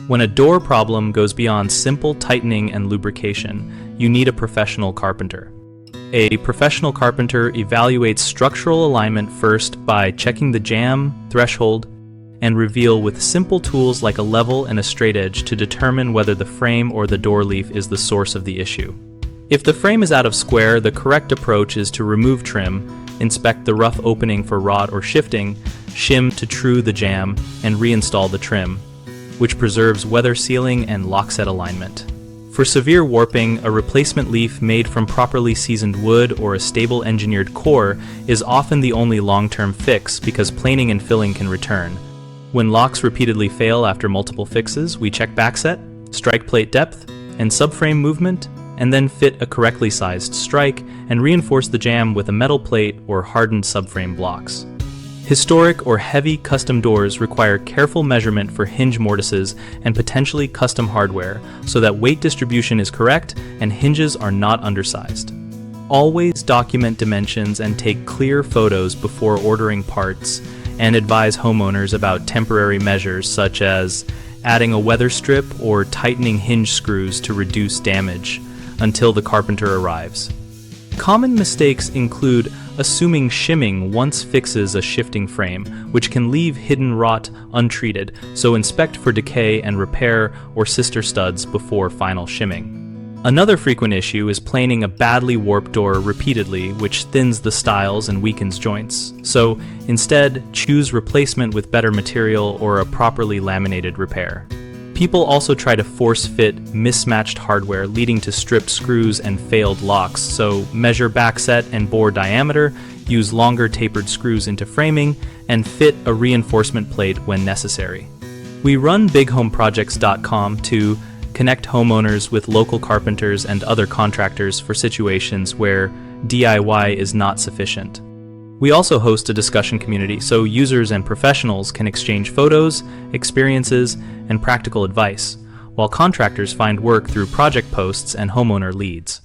When a door problem goes beyond simple tightening and lubrication, you need a professional carpenter. A professional carpenter evaluates structural alignment first by checking the jamb, threshold, and reveal with simple tools like a level and a straight edge to determine whether the frame or the door leaf is the source of the issue. If the frame is out of square, the correct approach is to remove trim, inspect the rough opening for rot or shifting, shim to true the jamb, and reinstall the trim, which preserves weather sealing and lockset alignment. For severe warping, a replacement leaf made from properly seasoned wood or a stable engineered core is often the only long-term fix because planing and filling can return. When locks repeatedly fail after multiple fixes, we check backset, strike plate depth, and subframe movement, and then fit a correctly sized strike and reinforce the jamb with a metal plate or hardened subframe blocks. Historic or heavy custom doors require careful measurement for hinge mortises and potentially custom hardware so that weight distribution is correct and hinges are not undersized. Always document dimensions and take clear photos before ordering parts, and advise homeowners about temporary measures such as adding a weather strip or tightening hinge screws to reduce damage until the carpenter arrives. Common mistakes include assuming shimming once fixes a shifting frame, which can leave hidden rot untreated, so inspect for decay and repair or sister studs before final shimming. Another frequent issue is planing a badly warped door repeatedly, which thins the stiles and weakens joints. So instead, choose replacement with better material or a properly laminated repair. People also try to force-fit mismatched hardware, leading to stripped screws and failed locks, so measure backset and bore diameter, use longer tapered screws into framing, and fit a reinforcement plate when necessary. We run bighomeprojects.com to connect homeowners with local carpenters and other contractors for situations where DIY is not sufficient. We also host a discussion community so users and professionals can exchange photos, experiences, and practical advice, while contractors find work through project posts and homeowner leads.